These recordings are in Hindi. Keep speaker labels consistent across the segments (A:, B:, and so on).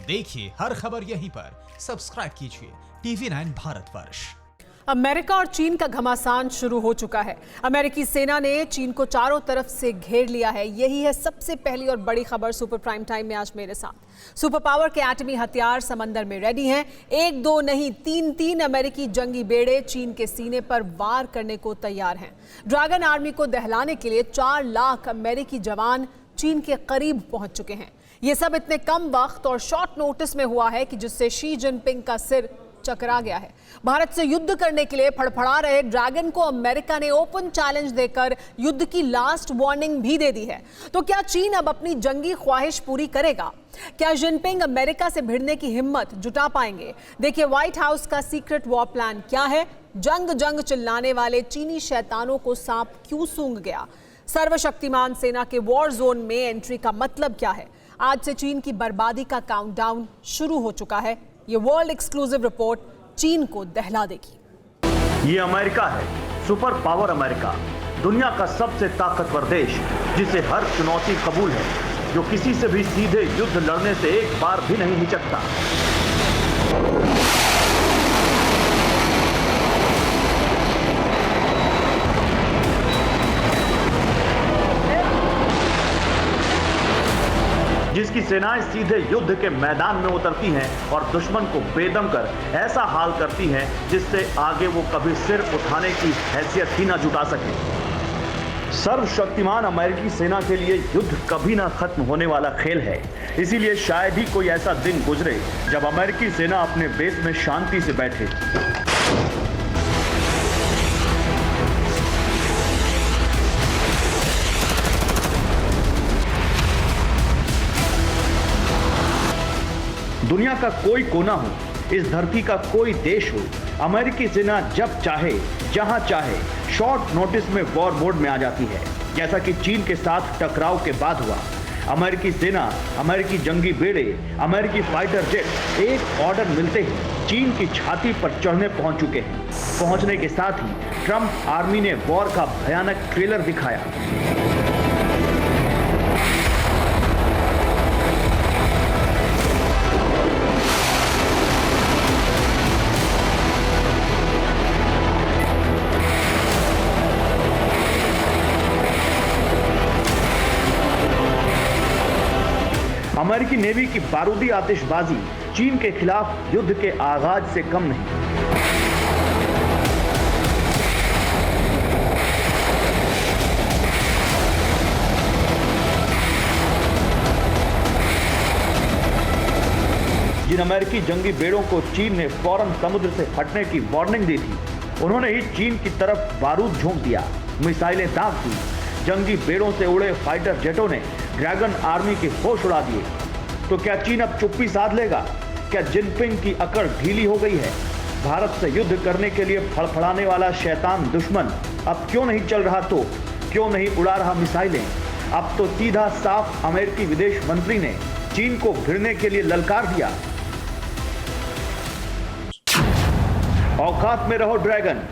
A: देखिए हर खबर यहीं पर। सब्सक्राइब कीजिए TV9 भारतवर्ष।
B: अमेरिका और चीन का घमासान शुरू हो चुका है। अमेरिकी सेना ने चीन को चारों तरफ से घेर लिया है। यही है सबसे पहली और बड़ी खबर सुपर प्राइम टाइम में आज मेरे साथ। सुपर पावर के एटमी हथियार समंदर में रेडी हैं। एक दो नहीं, तीन अमेरिकी जंगी बेड़े चीन के सीने पर वार करने को तैयार हैं। ड्रैगन आर्मी को दहलाने के लिए 4 लाख अमेरिकी जवान चीन के करीब पहुंच चुके हैं। ये सब इतने कम वक्त और शॉर्ट नोटिस में हुआ है कि जिससे शी जिनपिंग का सिर चकरा गया है। भारत से युद्ध करने के लिए फड़फड़ा रहे ड्रैगन को अमेरिका ने ओपन चैलेंज देकर युद्ध की लास्ट वार्निंग भी दे दी है। तो क्या चीन अब अपनी जंगी ख्वाहिश पूरी करेगा? क्या जिनपिंग अमेरिका से भिड़ने की हिम्मत जुटा पाएंगे? देखिए व्हाइट हाउस का सीक्रेट वॉर प्लान क्या है। जंग चिल्लाने वाले चीनी शैतानों को सांप क्यों सूंघ गया? सर्वशक्तिमान सेना के वॉर जोन में एंट्री का मतलब क्या है? आज से चीन की बर्बादी का काउंटडाउन शुरू हो चुका है। ये वर्ल्ड एक्सक्लूसिव रिपोर्ट चीन को दहला देगी।
C: ये अमेरिका है, सुपर पावर अमेरिका, दुनिया का सबसे ताकतवर देश, जिसे हर चुनौती कबूल है, जो किसी से भी सीधे युद्ध लड़ने से एक बार भी नहीं हिचकता। जिसकी सेनाएं सीधे युद्ध के मैदान में उतरती हैं और दुश्मन को बेदम कर ऐसा हाल करती हैं जिससे आगे वो कभी सिर उठाने की हैसियत ही ना जुटा सके। सर्वशक्तिमान अमेरिकी सेना के लिए युद्ध कभी ना खत्म होने वाला खेल है। इसीलिए शायद ही कोई ऐसा दिन गुजरे जब अमेरिकी सेना अपने बेस में शांति से बैठे। दुनिया का कोई कोना हो, इस धरती का कोई देश हो, अमेरिकी सेना जब चाहे जहां चाहे शॉर्ट नोटिस में वॉर मोड में आ जाती है। जैसा कि चीन के साथ टकराव के बाद हुआ। अमेरिकी सेना, अमेरिकी जंगी बेड़े, अमेरिकी फाइटर जेट एक ऑर्डर मिलते ही चीन की छाती पर चढ़ने पहुंच चुके हैं। पहुंचने के साथ ही ट्रंप आर्मी ने वॉर का भयानक ट्रेलर दिखाया। अमेरिकी नेवी की बारूदी आतिशबाजी चीन के खिलाफ युद्ध के आगाज से कम नहीं। जिन अमेरिकी जंगी बेड़ों को चीन ने फौरन समुद्र से हटने की वार्निंग दी थी, उन्होंने ही चीन की तरफ बारूद झोंक दिया, मिसाइलें दाग दी। जंगी बेड़ों से उड़े फाइटर जेटों ने ड्रैगन आर्मी के होश उड़ा दिए। तो क्या चीन अब चुप्पी साध लेगा? क्या जिनपिंग की अकड़ ढीली हो गई है? भारत से युद्ध करने के लिए फड़फड़ाने वाला शैतान दुश्मन अब क्यों नहीं चल रहा? तो क्यों नहीं उड़ा रहा मिसाइलें? अब तो सीधा साफ अमेरिकी विदेश मंत्री ने चीन को भिड़ने के लिए ललकार दिया। औकात में रहो ड्रैगन,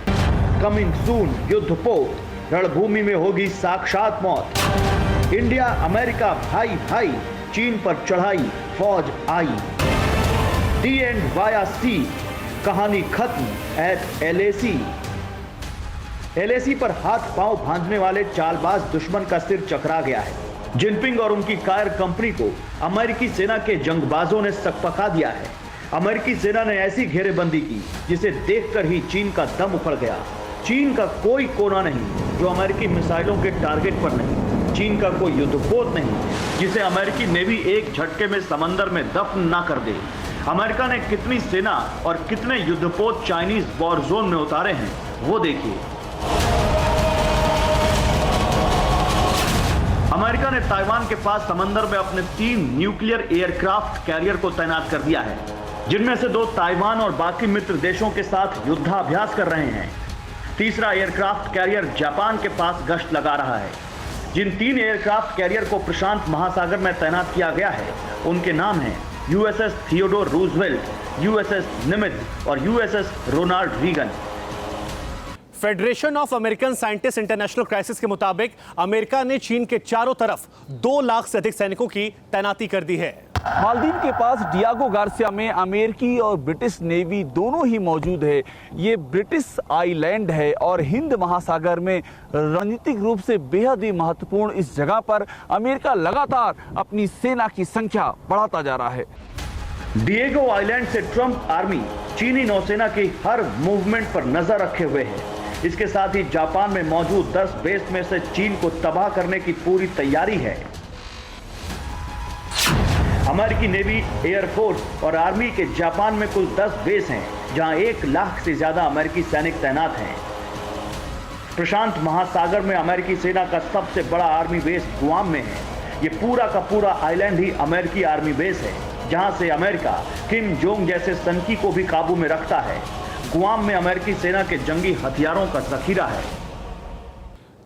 C: कमिंग सून युद्धपोत, रणभूमि में होगी साक्षात मौत। इंडिया अमेरिका भाई भाई, चीन पर चढ़ाई फौज आई। दी एंड वाया सी, कहानी खत्म एट LAC। LAC पर हाथ पांव भांजने वाले चालबाज दुश्मन का सिर चकरा गया है। जिनपिंग और उनकी कायर कंपनी को अमेरिकी सेना के जंगबाजों ने सकपका दिया है। अमेरिकी सेना ने ऐसी घेरेबंदी की जिसे देखकर ही चीन का दम उखड़ गया। चीन का कोई कोना नहीं जो अमेरिकी मिसाइलों के टारगेट पर नहीं। चीन का कोई युद्धपोत नहीं जिसे अमेरिकी नेवी एक झटके में समंदर में दफन ना कर दे। अमेरिका ने कितनी सेना और कितने युद्धपोत चाइनीज वॉर जोन में उतारे हैं, वो देखिए। अमेरिका ने ताइवान के पास समंदर में अपने 3 न्यूक्लियर एयरक्राफ्ट कैरियर को तैनात कर दिया है, जिनमें से 2 ताइवान और बाकी मित्र देशों के साथ युद्धाभ्यास कर रहे हैं। तीसरा एयरक्राफ्ट कैरियर जापान के पास गश्त लगा रहा है। जिन 3 एयरक्राफ्ट कैरियर को प्रशांत महासागर में तैनात किया गया है, उनके नाम हैं USS Theodore Roosevelt, USS Nimitz और USS Ronald Reagan.
D: Federation of American scientist international crisis के मुताबिक अमेरिका ने चीन के चारों तरफ 2 लाख से अधिक सैनिकों की तैनाती कर दी है।
E: मालदीव के पास डियागो गार्सिया में अमेरिकी और ब्रिटिश नेवी दोनों ही मौजूद है। ये ब्रिटिश आइलैंड है और हिंद महासागर में रणनीतिक रूप से बेहद ही महत्वपूर्ण इस जगह पर अमेरिका लगातार अपनी सेना की संख्या बढ़ाता जा रहा है।
C: डिएगो आइलैंड से ट्रंप आर्मी चीनी नौसेना की हर मूवमेंट पर नजर रखे हुए है। इसके साथ ही जापान में मौजूद 10 बेस में से चीन को तबाह करने की पूरी तैयारी है। अमेरिकी नेवी, एयरफोर्स और आर्मी के जापान में कुल 10 बेस हैं, जहां 1 लाख से ज्यादा अमेरिकी सैनिक तैनात हैं। प्रशांत महासागर में अमेरिकी सेना का सबसे बड़ा आर्मी बेस गुआम में है। ये पूरा का पूरा आइलैंड ही अमेरिकी आर्मी बेस है, जहां से अमेरिका किम जोंग जैसे सनकी को भी काबू में रखता है। गुआम में अमेरिकी सेना के जंगी हथियारों का जखीरा है।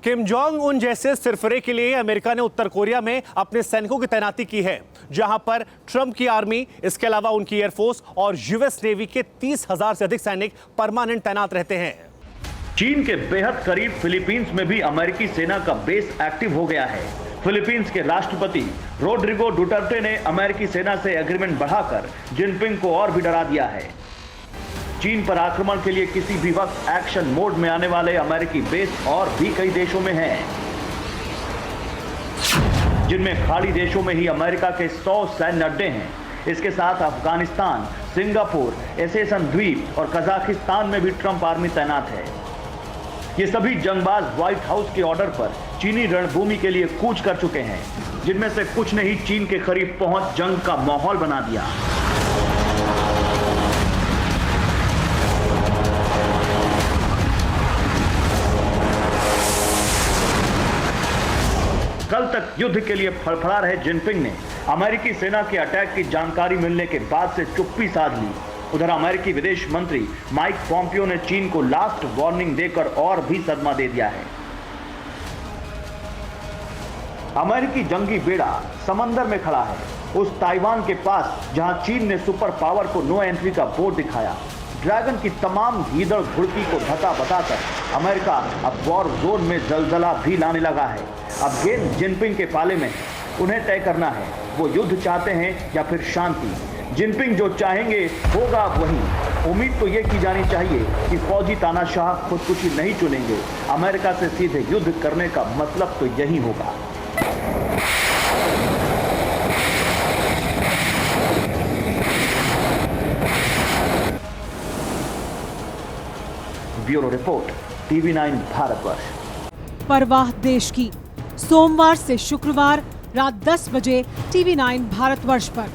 D: किम जोंग उन जैसे सिरफिरे के लिए अमेरिका ने उत्तर कोरिया में अपने सैनिकों की तैनाती की है, जहां पर ट्रंप की आर्मी, इसके अलावा उनकी एयरफोर्स और यूएस नेवी के 30,000 से अधिक सैनिक परमानेंट तैनात रहते हैं।
C: चीन के बेहद करीब फिलीपींस में भी अमेरिकी सेना का बेस एक्टिव हो गया है। फिलीपींस के राष्ट्रपति रोड्रिगो डुटर्टे ने अमेरिकी सेना से एग्रीमेंट बढ़ाकर जिनपिंग को और भी डरा दिया है। चीन पर आक्रमण के लिए किसी भी वक्त एक्शन मोड में आने वाले अमेरिकी बेस और भी कई देशों में हैं, जिनमें खाड़ी देशों में ही अमेरिका के 100 सैन्य अड्डे हैं। इसके साथ अफगानिस्तान, सिंगापुर, एसेसन द्वीप और कजाकिस्तान में भी ट्रंप आर्मी तैनात है। ये सभी जंगबाज व्हाइट हाउस के ऑर्डर पर चीनी रणभूमि के लिए कूच कर चुके हैं, जिनमें से कुछ ने ही चीन के करीब पहुंच जंग का माहौल बना दिया। कल तक युद्ध के लिए फड़फड़ा रहे जिनपिंग ने अमेरिकी सेना के अटैक की जानकारी मिलने के बाद से चुप्पी साध ली। उधर अमेरिकी विदेश मंत्री माइक पॉम्पियो ने चीन को लास्ट वार्निंग देकर और भी सदमा दे दिया है। अमेरिकी जंगी बेड़ा समंदर में खड़ा है, उस ताइवान के पास जहां चीन ने सुपर पावर को नो एंट्री का बोर्ड दिखाया। ड्रैगन की तमाम गीदड़ घुड़की को धता बताकर अमेरिका अब वॉर जोन में जलजला भी लाने लगा है। अब गेंद जिनपिंग के पाले में है, उन्हें तय करना है वो युद्ध चाहते हैं या फिर शांति। जिनपिंग जो चाहेंगे होगा वही। उम्मीद तो ये की जानी चाहिए कि फौजी तानाशाह खुदकुशी नहीं चुनेंगे। अमेरिका से सीधे युद्ध करने का मतलब तो यही होगा। Bureau report, TV9 Bharatvarsh.
B: परवाह देश की, सोमवार से शुक्रवार रात 10 बजे TV9 भारतवर्ष पर।